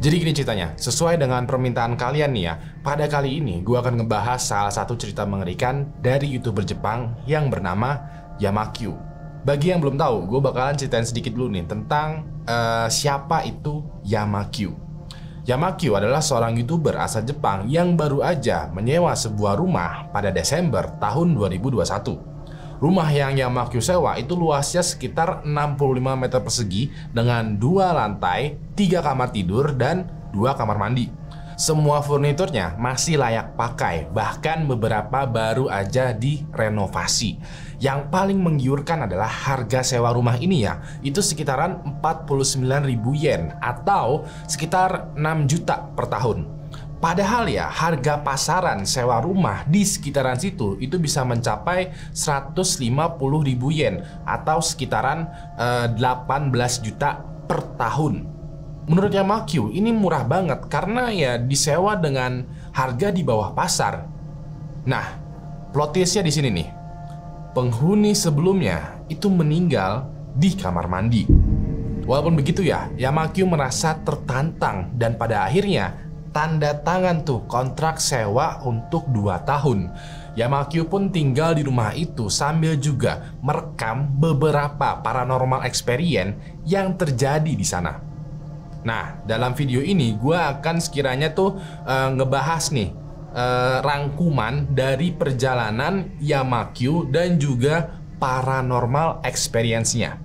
Jadi gini ceritanya, sesuai dengan permintaan kalian nih ya, pada kali ini gue akan ngebahas salah satu cerita mengerikan dari YouTuber Jepang yang bernama Yamakyu. Bagi yang belum tahu, gue bakalan ceritain sedikit dulu nih tentang siapa itu Yamakyu. Yamakyu adalah seorang YouTuber asal Jepang yang baru aja menyewa sebuah rumah pada Desember tahun 2021. Rumah yang Yamakyu sewa itu luasnya sekitar 65 meter persegi dengan 2 lantai, 3 kamar tidur, dan 2 kamar mandi. Semua furniturnya masih layak pakai, bahkan beberapa baru aja direnovasi. Yang paling menggiurkan adalah harga sewa rumah ini ya, itu sekitaran 49.000 yen atau sekitar 6 juta per tahun. Padahal ya harga pasaran sewa rumah di sekitaran situ itu bisa mencapai 150.000 yen atau sekitaran 18 juta per tahun. Menurut Yamakyu ini murah banget karena ya disewa dengan harga di bawah pasar. Nah, plot twistnya di sini nih. Penghuni sebelumnya itu meninggal di kamar mandi. Walaupun begitu ya, Yamakyu merasa tertantang dan pada akhirnya tanda tangan tuh kontrak sewa untuk 2 tahun. Yamakyu pun tinggal di rumah itu sambil juga merekam beberapa paranormal experience yang terjadi di sana. Nah, dalam video ini gue akan sekiranya tuh ngebahas nih rangkuman dari perjalanan Yamakyu dan juga paranormal experience-nya.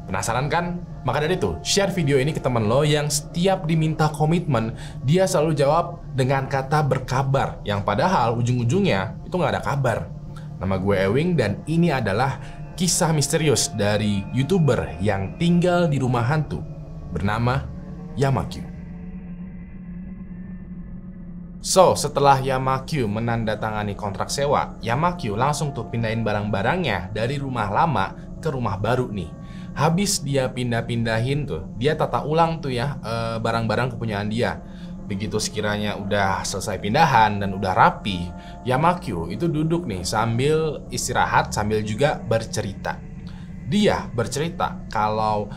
Penasaran kan? Maka dari itu, share video ini ke teman lo yang setiap diminta komitmen, dia selalu jawab dengan kata berkabar, yang padahal ujung-ujungnya itu nggak ada kabar. Nama gue Ewing dan ini adalah kisah misterius dari YouTuber yang tinggal di rumah hantu bernama Yamakyu. So, setelah Yamakyu menandatangani kontrak sewa, Yamakyu langsung tuh pindahin barang-barangnya dari rumah lama ke rumah baru nih. Habis dia pindah-pindahin tuh, dia tata ulang tuh ya barang-barang kepunyaan dia. Begitu sekiranya udah selesai pindahan dan udah rapi, Yamakyu itu duduk nih sambil istirahat sambil juga bercerita. Dia bercerita kalau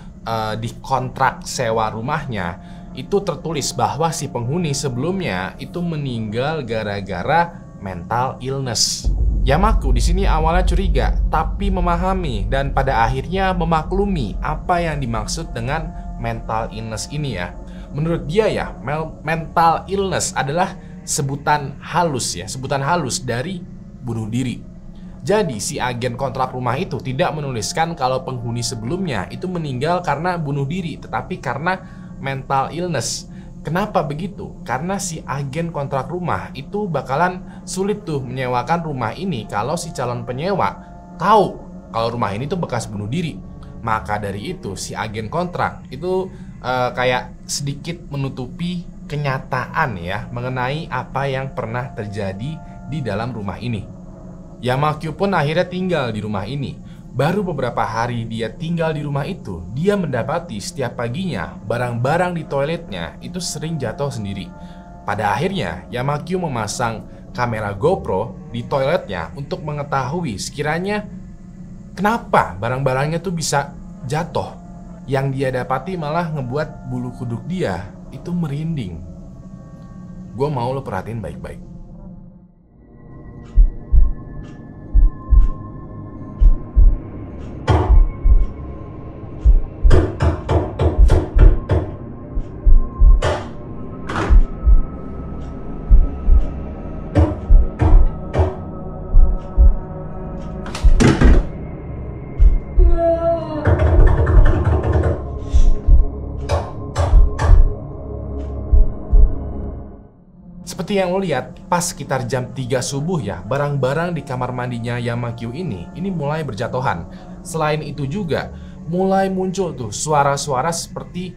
di kontrak sewa rumahnya itu tertulis bahwa si penghuni sebelumnya itu meninggal gara-gara mental illness. Yamakyu di sini awalnya curiga, tapi memahami dan pada akhirnya memaklumi apa yang dimaksud dengan mental illness ini ya. Menurut dia ya, mental illness adalah sebutan halus dari bunuh diri. Jadi si agen kontrak rumah itu tidak menuliskan kalau penghuni sebelumnya itu meninggal karena bunuh diri, tetapi karena mental illness. Kenapa begitu? Karena si agen kontrak rumah itu bakalan sulit tuh menyewakan rumah ini kalau si calon penyewa tahu kalau rumah ini tuh bekas bunuh diri. Maka dari itu si agen kontrak itu kayak sedikit menutupi kenyataan ya mengenai apa yang pernah terjadi di dalam rumah ini. Yamakyu pun akhirnya tinggal di rumah ini. Baru beberapa hari dia tinggal di rumah itu, dia mendapati setiap paginya barang-barang di toiletnya itu sering jatuh sendiri. Pada akhirnya, Yamakyu memasang kamera GoPro di toiletnya untuk mengetahui sekiranya kenapa barang-barangnya tuh bisa jatuh. Yang dia dapati malah ngebuat bulu kuduk dia itu merinding. Gue mau lo perhatiin baik-baik. Seperti yang lo lihat, pas sekitar jam 3 subuh ya, barang-barang di kamar mandinya Yamakyu ini mulai berjatuhan. Selain itu juga, mulai muncul tuh suara-suara seperti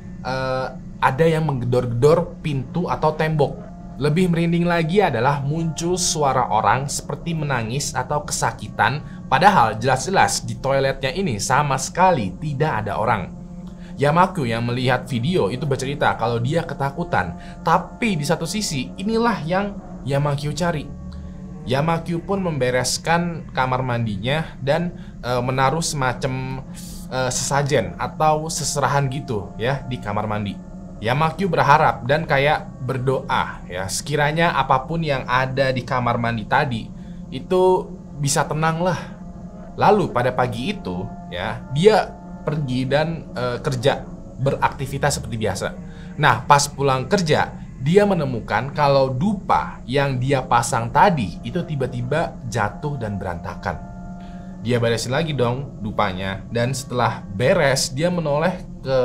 ada yang menggedor-gedor pintu atau tembok. Lebih merinding lagi adalah muncul suara orang seperti menangis atau kesakitan, padahal jelas-jelas di toiletnya ini sama sekali tidak ada orang. Yamakyu yang melihat video itu bercerita kalau dia ketakutan, tapi di satu sisi inilah yang Yamakyu cari. Yamakyu pun membereskan kamar mandinya dan menaruh semacam sesajen atau seserahan gitu ya di kamar mandi. Yamakyu berharap dan kayak berdoa ya, sekiranya apapun yang ada di kamar mandi tadi itu bisa tenang lah. Lalu pada pagi itu ya, dia pergi dan kerja, beraktivitas seperti biasa. Nah, pas pulang kerja, dia menemukan kalau dupa yang dia pasang tadi itu tiba-tiba jatuh dan berantakan. Dia beresin lagi dong dupanya, dan setelah beres dia menoleh ke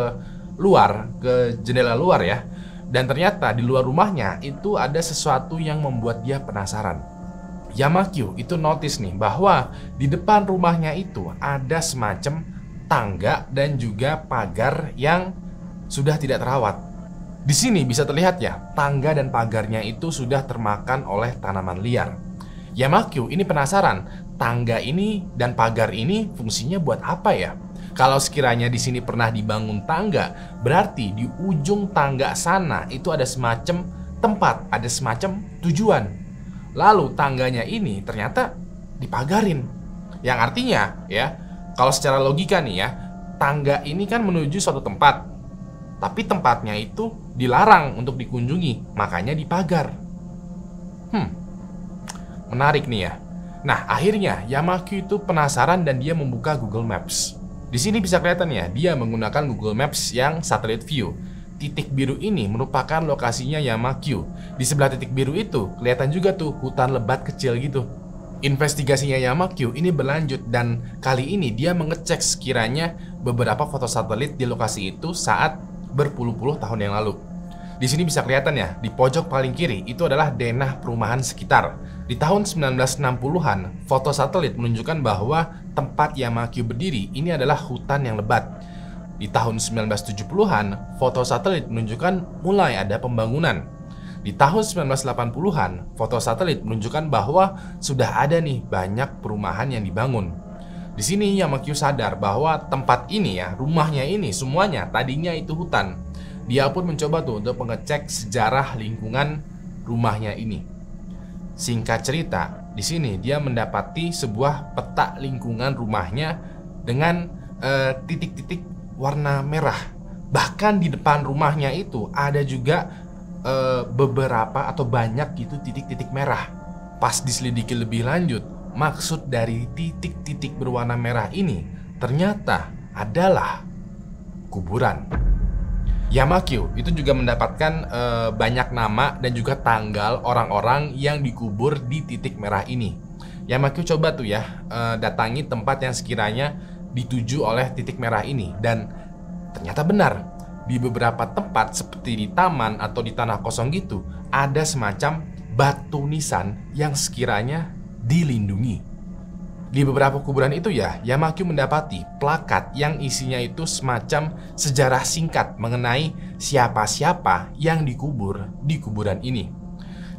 luar, ke jendela luar ya. Dan ternyata di luar rumahnya itu ada sesuatu yang membuat dia penasaran. Yamakyu itu notice nih bahwa di depan rumahnya itu ada semacam tangga dan juga pagar yang sudah tidak terawat. Di sini bisa terlihat ya, tangga dan pagarnya itu sudah termakan oleh tanaman liar. Yamakyu ini penasaran, tangga ini dan pagar ini fungsinya buat apa ya? Kalau sekiranya di sini pernah dibangun tangga, berarti di ujung tangga sana itu ada semacam tempat, ada semacam tujuan. Lalu tangganya ini ternyata dipagarin. Yang artinya ya, kalau secara logika nih ya, tangga ini kan menuju suatu tempat, tapi tempatnya itu dilarang untuk dikunjungi, makanya dipagar. Menarik nih ya. Nah, akhirnya Yamakyu itu penasaran dan dia membuka Google Maps. Di sini bisa kelihatan ya, dia menggunakan Google Maps yang satellite view. Titik biru ini merupakan lokasinya Yamakyu. Di sebelah titik biru itu kelihatan juga tuh hutan lebat kecil gitu. Investigasinya Yamakyu ini berlanjut dan kali ini dia mengecek sekiranya beberapa foto satelit di lokasi itu saat berpuluh-puluh tahun yang lalu. Di sini bisa kelihatan ya, di pojok paling kiri itu adalah denah perumahan sekitar. Di tahun 1960-an, foto satelit menunjukkan bahwa tempat Yamakyu berdiri ini adalah hutan yang lebat. Di tahun 1970-an, foto satelit menunjukkan mulai ada pembangunan. Di tahun 1980-an, foto satelit menunjukkan bahwa sudah ada nih banyak perumahan yang dibangun. Di sini Yamakyu sadar bahwa tempat ini ya, rumahnya ini semuanya tadinya itu hutan. Dia pun mencoba tuh untuk mengecek sejarah lingkungan rumahnya ini. Singkat cerita, di sini dia mendapati sebuah peta lingkungan rumahnya dengan titik-titik warna merah. Bahkan di depan rumahnya itu ada juga beberapa atau banyak gitu titik-titik merah. Pas diselidiki lebih lanjut, maksud dari titik-titik berwarna merah ini ternyata adalah kuburan. Yamakyu itu juga mendapatkan banyak nama dan juga tanggal orang-orang yang dikubur di titik merah ini. Yamakyu coba tuh ya datangi tempat yang sekiranya dituju oleh titik merah ini, dan ternyata benar. Di beberapa tempat seperti di taman atau di tanah kosong gitu ada semacam batu nisan yang sekiranya dilindungi. Di beberapa kuburan itu ya, Yamakyu mendapati plakat yang isinya itu semacam sejarah singkat mengenai siapa-siapa yang dikubur di kuburan ini.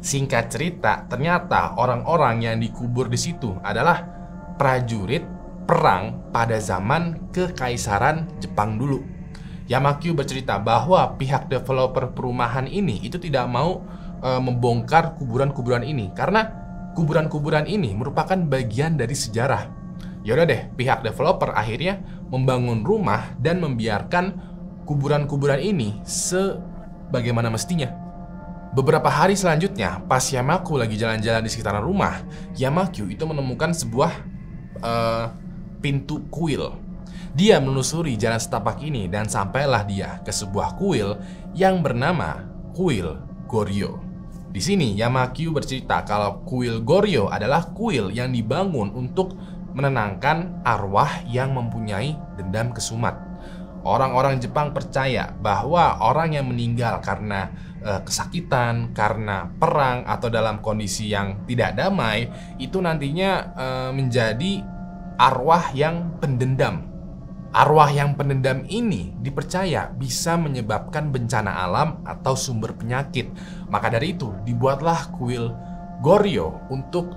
Singkat cerita, ternyata orang-orang yang dikubur di situ adalah prajurit perang pada zaman Kekaisaran Jepang dulu. Yamakyu bercerita bahwa pihak developer perumahan ini itu tidak mau membongkar kuburan-kuburan ini karena kuburan-kuburan ini merupakan bagian dari sejarah. Yaudah deh, pihak developer akhirnya membangun rumah dan membiarkan kuburan-kuburan ini sebagaimana mestinya. Beberapa hari selanjutnya, pas Yamakyu lagi jalan-jalan di sekitaran rumah, Yamakyu itu menemukan sebuah pintu kuil. Dia menelusuri jalan setapak ini dan sampailah dia ke sebuah kuil yang bernama Kuil Goryo. Di sini Yamakyu bercerita kalau kuil Goryo adalah kuil yang dibangun untuk menenangkan arwah yang mempunyai dendam kesumat. Orang-orang Jepang percaya bahwa orang yang meninggal karena kesakitan, karena perang atau dalam kondisi yang tidak damai itu nantinya menjadi arwah yang pendendam. Arwah yang pendendam ini dipercaya bisa menyebabkan bencana alam atau sumber penyakit. Maka dari itu dibuatlah kuil Goryo untuk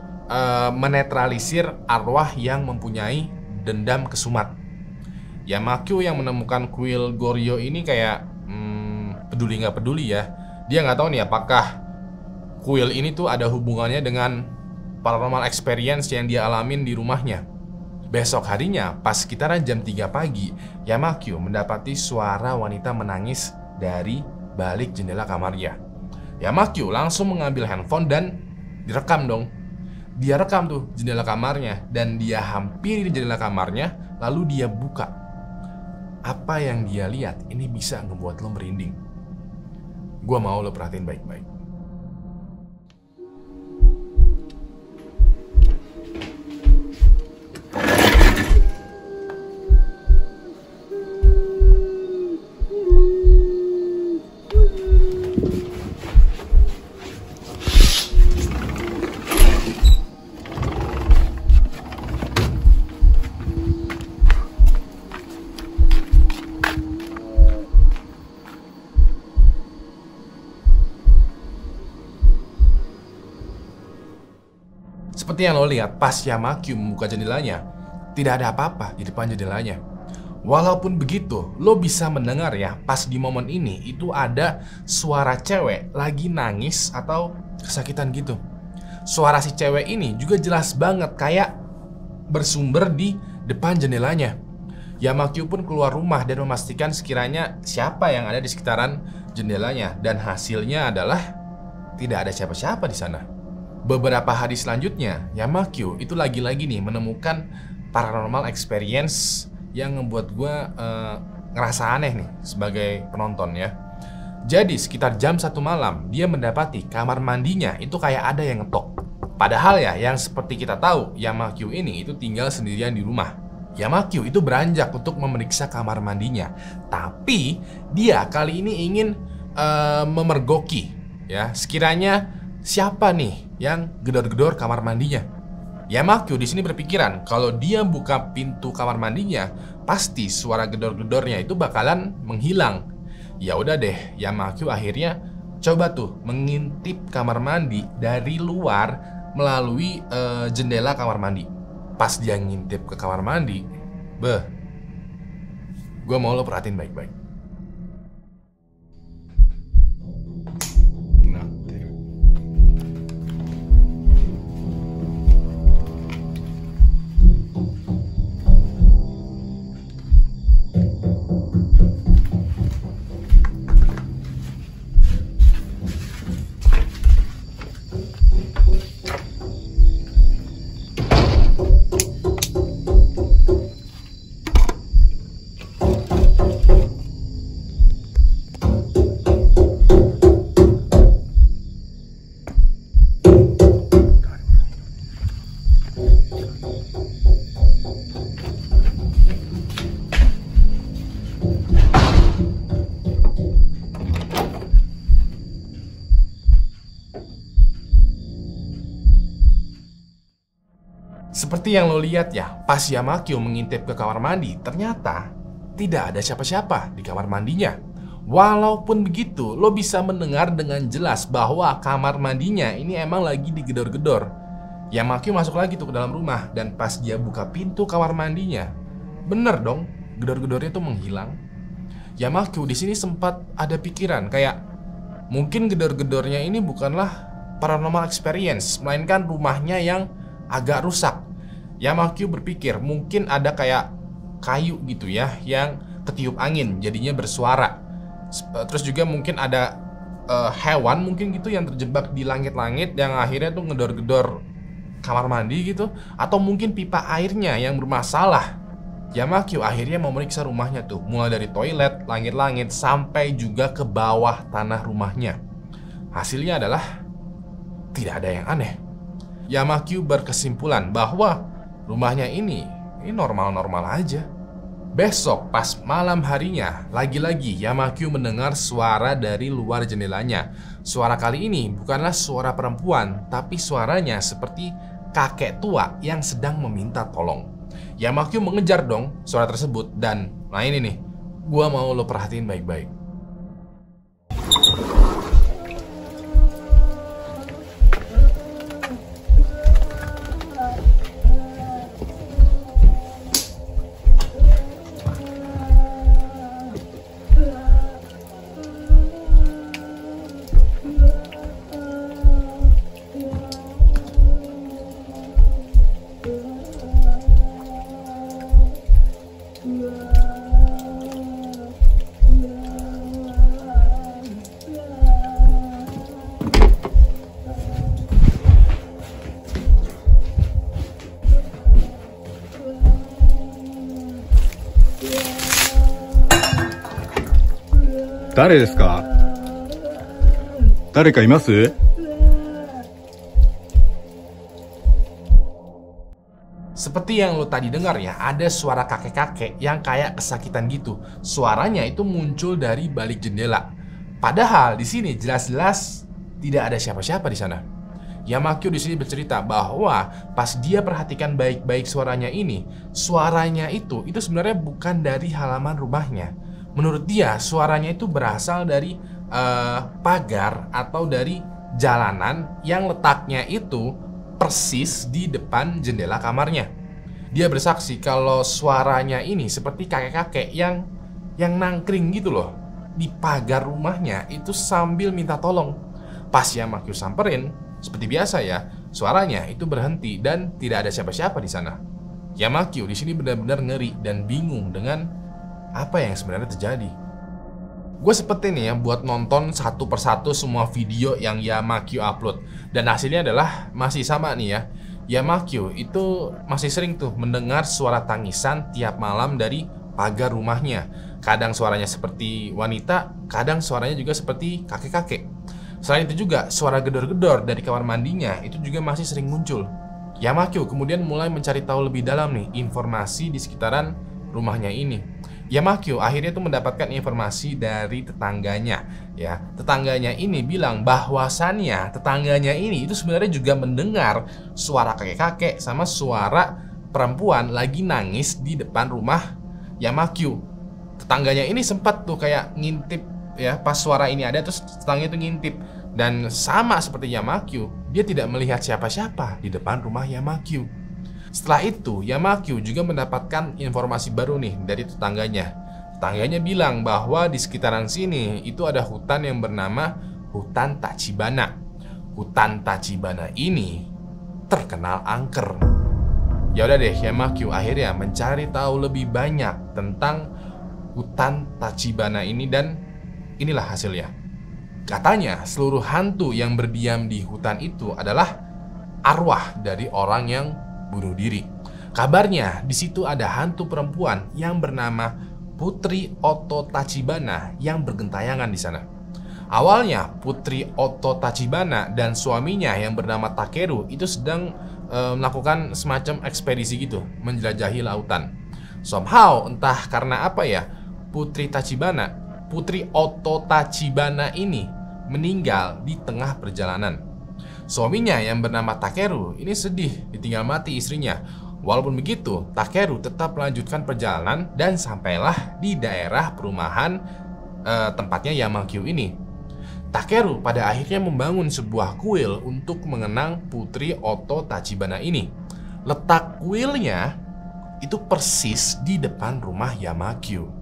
menetralisir arwah yang mempunyai dendam kesumat. Yamakyu yang menemukan kuil Goryo ini kayak peduli nggak peduli ya. Dia nggak tahu nih apakah kuil ini tuh ada hubungannya dengan paranormal experience yang dia alamin di rumahnya. Besok harinya, pas sekitaran jam 3 pagi, Yamakyu mendapati suara wanita menangis dari balik jendela kamarnya. Yamakyu langsung mengambil handphone dan direkam dong. Dia rekam tuh jendela kamarnya dan dia hampiri jendela kamarnya, lalu dia buka. Apa yang dia lihat ini bisa ngebuat lo merinding. Gua mau lo perhatiin baik-baik. Seperti yang lo lihat, pas Yamakyu membuka jendelanya, tidak ada apa-apa di depan jendelanya. Walaupun begitu, lo bisa mendengar ya, pas di momen ini itu ada suara cewek lagi nangis atau kesakitan gitu. Suara si cewek ini juga jelas banget kayak bersumber di depan jendelanya. Yamakyu pun keluar rumah dan memastikan sekiranya siapa yang ada di sekitaran jendelanya, dan hasilnya adalah tidak ada siapa-siapa di sana. Beberapa hari selanjutnya, Yamakyu itu lagi-lagi nih menemukan paranormal experience yang ngebuat gue ngerasa aneh nih sebagai penonton ya. Jadi sekitar jam 1 malam, dia mendapati kamar mandinya itu kayak ada yang ngetok. Padahal ya, yang seperti kita tahu, Yamakyu ini itu tinggal sendirian di rumah. Yamakyu itu beranjak untuk memeriksa kamar mandinya, tapi dia kali ini ingin memergoki ya, sekiranya siapa nih yang gedor-gedor kamar mandinya. Yamakyu di sini berpikiran kalau dia buka pintu kamar mandinya, pasti suara gedor-gedornya itu bakalan menghilang. Ya udah deh, Yamakyu akhirnya coba tuh mengintip kamar mandi dari luar melalui jendela kamar mandi. Pas dia ngintip ke kamar mandi, gue mau lo perhatiin baik-baik. Seperti yang lo lihat ya, pas Yamakyu mengintip ke kamar mandi, ternyata tidak ada siapa-siapa di kamar mandinya. Walaupun begitu, lo bisa mendengar dengan jelas bahwa kamar mandinya ini emang lagi digedor-gedor. Yamakyu masuk lagi tuh ke dalam rumah, dan pas dia buka pintu kamar mandinya, bener dong, gedor-gedornya tuh menghilang. Yamakyu di sini sempat ada pikiran kayak mungkin gedor-gedornya ini bukanlah paranormal experience, melainkan rumahnya yang agak rusak. Yamakyu berpikir mungkin ada kayak kayu gitu ya yang ketiup angin jadinya bersuara. Terus juga mungkin ada hewan mungkin gitu yang terjebak di langit-langit yang akhirnya tuh ngedor-gedor kamar mandi gitu. Atau mungkin pipa airnya yang bermasalah. Yamakyu akhirnya memeriksa rumahnya tuh, mulai dari toilet, langit-langit, sampai juga ke bawah tanah rumahnya. Hasilnya adalah tidak ada yang aneh. Yamakyu berkesimpulan bahwa rumahnya ini normal-normal aja. Besok pas malam harinya, lagi-lagi Yamakyu mendengar suara dari luar jendelanya. Suara kali ini bukanlah suara perempuan, tapi suaranya seperti kakek tua yang sedang meminta tolong. Yamakyu mengejar dong suara tersebut, dan nah ini nih, gua mau lo perhatiin baik-baik. 誰ですか？誰かいます？ Seperti yang lo tadi dengar ya, ada suara kakek-kakek yang kayak kesakitan gitu. Suaranya itu muncul dari balik jendela. Padahal di sini jelas-jelas tidak ada siapa-siapa di sana. Yamakyu di sini bercerita bahwa pas dia perhatikan baik-baik suaranya itu sebenarnya bukan dari halaman rumahnya. Menurut dia, suaranya itu berasal dari pagar atau dari jalanan yang letaknya itu persis di depan jendela kamarnya. Dia bersaksi kalau suaranya ini seperti kakek-kakek yang nangkring gitu loh di pagar rumahnya itu sambil minta tolong. Pas Yamakyu samperin, seperti biasa ya, suaranya itu berhenti dan tidak ada siapa-siapa di sana. Yamakyu di sini benar-benar ngeri dan bingung dengan apa yang sebenarnya terjadi. Gue seperti nih ya buat nonton satu persatu semua video yang Yamakyu upload. Dan hasilnya adalah masih sama nih ya. Yamakyu itu masih sering tuh mendengar suara tangisan tiap malam dari pagar rumahnya. Kadang suaranya seperti wanita, kadang suaranya juga seperti kakek-kakek. Selain itu juga suara gedor-gedor dari kamar mandinya itu juga masih sering muncul. Yamakyu kemudian mulai mencari tahu lebih dalam nih informasi di sekitaran rumahnya ini. Yamakyu akhirnya tuh mendapatkan informasi dari tetangganya ya. Tetangganya ini bilang bahwasannya tetangganya ini itu sebenarnya juga mendengar suara kakek-kakek sama suara perempuan lagi nangis di depan rumah Yamakyu. Tetangganya ini sempat tuh kayak ngintip ya, pas suara ini ada terus tetangganya itu ngintip. Dan sama seperti Yamakyu, dia tidak melihat siapa-siapa di depan rumah Yamakyu. Setelah itu, Yamakyu juga mendapatkan informasi baru nih dari tetangganya. Tetangganya bilang bahwa di sekitaran sini itu ada hutan yang bernama Hutan Tachibana. Hutan Tachibana ini terkenal angker. Ya udah deh, Yamakyu akhirnya mencari tahu lebih banyak tentang Hutan Tachibana ini dan inilah hasilnya. Katanya seluruh hantu yang berdiam di hutan itu adalah arwah dari orang yang bunuh diri. Kabarnya di situ ada hantu perempuan yang bernama Putri Oto Tachibana yang bergentayangan di sana. Awalnya Putri Oto Tachibana dan suaminya yang bernama Takeru itu sedang melakukan semacam ekspedisi gitu, menjelajahi lautan. Somehow entah karena apa ya, Putri Oto Tachibana ini meninggal di tengah perjalanan. Suaminya yang bernama Takeru ini sedih ditinggal mati istrinya. Walaupun begitu, Takeru tetap melanjutkan perjalanan dan sampailah di daerah perumahan tempatnya Yamakyu ini. Takeru pada akhirnya membangun sebuah kuil untuk mengenang Putri Oto Tachibana ini. Letak kuilnya itu persis di depan rumah Yamakyu.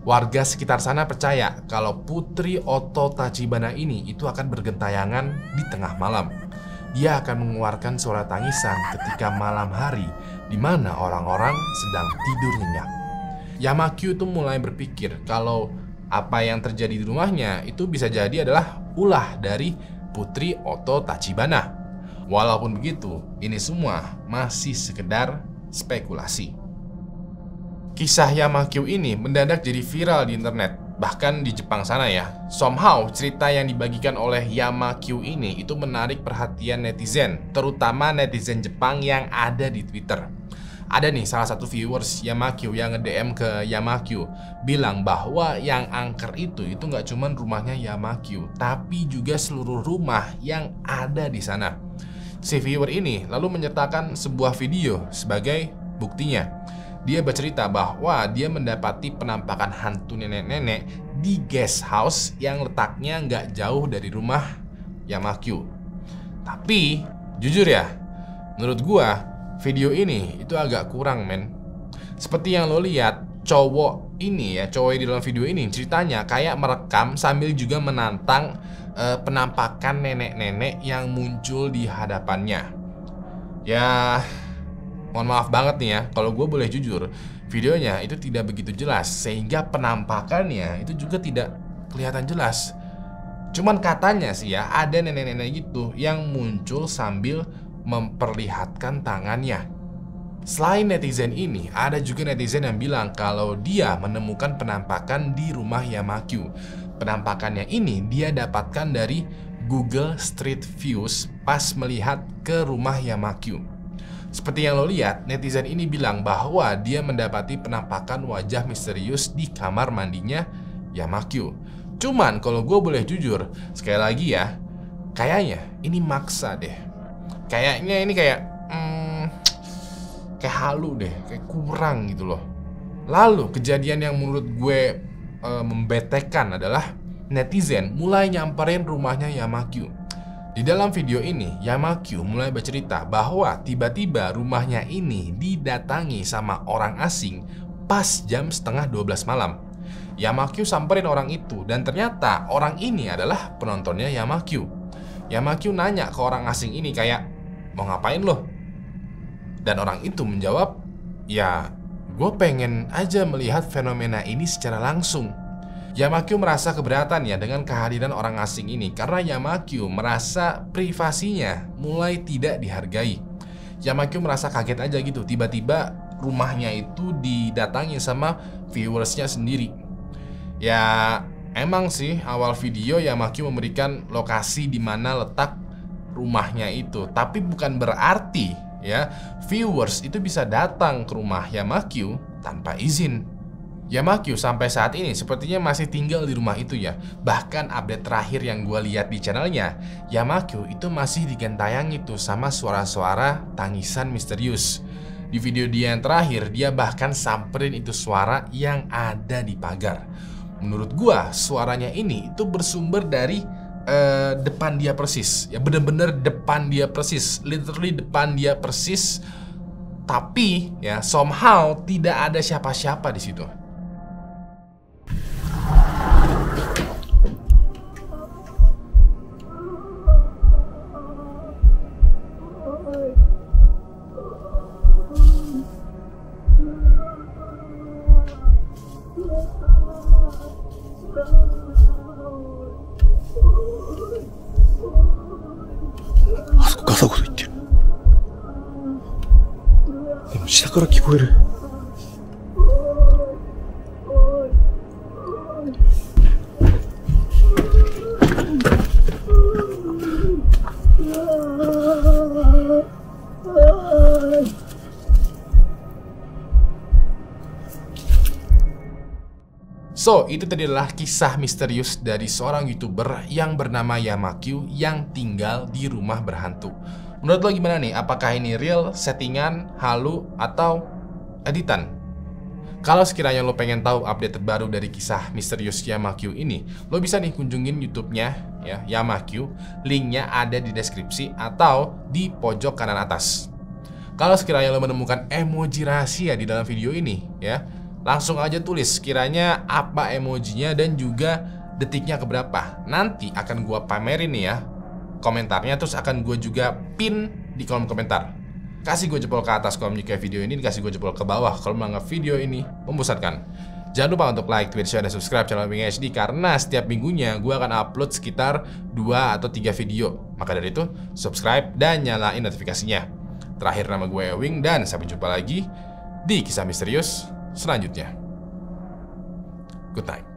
Warga sekitar sana percaya kalau Putri Oto Tachibana ini itu akan bergentayangan di tengah malam. Dia akan mengeluarkan suara tangisan ketika malam hari di mana orang-orang sedang tidur nyenyak. Yamakyu itu mulai berpikir kalau apa yang terjadi di rumahnya itu bisa jadi adalah ulah dari Putri Oto Tachibana. Walaupun begitu, ini semua masih sekedar spekulasi. Kisah Yamakyu ini mendadak jadi viral di internet, bahkan di Jepang sana ya. Somehow cerita yang dibagikan oleh Yamakyu ini itu menarik perhatian netizen, terutama netizen Jepang yang ada di Twitter. Ada nih salah satu viewers Yamakyu yang nge-DM ke Yamakyu, bilang bahwa yang angker itu nggak cuman rumahnya Yamakyu, tapi juga seluruh rumah yang ada di sana. Si viewer ini lalu menyertakan sebuah video sebagai buktinya. Dia bercerita bahwa dia mendapati penampakan hantu nenek-nenek di guest house yang letaknya nggak jauh dari rumah Yamakyu. Tapi jujur ya, menurut gua video ini itu agak kurang men. Seperti yang lo lihat, cowok di dalam video ini ceritanya kayak merekam sambil juga menantang penampakan nenek-nenek yang muncul di hadapannya. Ya, mohon maaf banget nih ya, kalau gue boleh jujur, videonya itu tidak begitu jelas sehingga penampakannya itu juga tidak kelihatan jelas. Cuman katanya sih ya, ada nenek-nenek gitu yang muncul sambil memperlihatkan tangannya. Selain netizen ini, ada juga netizen yang bilang kalau dia menemukan penampakan di rumah Yamakyu. Penampakannya ini dia dapatkan dari Google Street Views pas melihat ke rumah Yamakyu. Seperti yang lo lihat, netizen ini bilang bahwa dia mendapati penampakan wajah misterius di kamar mandinya Yamakyu. Cuman kalau gue boleh jujur, sekali lagi ya, kayaknya ini maksa deh. Kayaknya ini kayak halu deh, kayak kurang gitu loh. Lalu kejadian yang menurut gue membetekan adalah netizen mulai nyamperin rumahnya Yamakyu. Di dalam video ini, Yamakyu mulai bercerita bahwa tiba-tiba rumahnya ini didatangi sama orang asing pas jam setengah 12 malam. Yamakyu samperin orang itu dan ternyata orang ini adalah penontonnya Yamakyu. Yamakyu nanya ke orang asing ini kayak, mau ngapain lo? Dan orang itu menjawab, ya gue pengen aja melihat fenomena ini secara langsung. Yamakyu merasa keberatan ya dengan kehadiran orang asing ini karena Yamakyu merasa privasinya mulai tidak dihargai. Yamakyu merasa kaget aja gitu, tiba-tiba rumahnya itu didatangi sama viewersnya sendiri. Ya emang sih awal video Yamakyu memberikan lokasi di mana letak rumahnya itu, tapi bukan berarti ya viewers itu bisa datang ke rumah Yamakyu tanpa izin. Yamakyu sampai saat ini sepertinya masih tinggal di rumah itu ya. Bahkan update terakhir yang gue lihat di channelnya, Yamakyu itu masih digentayangi tuh sama suara-suara tangisan misterius. Di video dia yang terakhir, dia bahkan samperin itu suara yang ada di pagar. Menurut gue suaranya ini itu bersumber dari depan dia persis. Ya bener-bener depan dia persis, literally depan dia persis. Tapi ya somehow tidak ada siapa-siapa di situ. So, itu tadi adalah kisah misterius dari seorang YouTuber yang bernama Yamakyu yang tinggal di rumah berhantu. Menurut lo gimana nih? Apakah ini real, settingan, halu, atau editan? Kalau sekiranya lo pengen tahu update terbaru dari kisah misterius Yamakyu ini, lo bisa nih kunjungin YouTube-nya ya, Yamakyu. Linknya ada di deskripsi atau di pojok kanan atas. Kalau sekiranya lo menemukan emoji rahasia di dalam video ini ya, langsung aja tulis kiranya apa emojinya dan juga detiknya keberapa. Nanti akan gua pamerin nih ya komentarnya, terus akan gue juga pin di kolom komentar. Kasih gue jempol ke atas kalau menyukai video ini, kasih gue jempol ke bawah kalau menganggap video ini membosankan. Jangan lupa untuk like, tweet, share, dan subscribe channel Wing HD karena setiap minggunya gue akan upload sekitar 2 atau 3 video. Maka dari itu, subscribe dan nyalain notifikasinya. Terakhir, nama gue Wing dan sampai jumpa lagi di kisah misterius selanjutnya. Good night.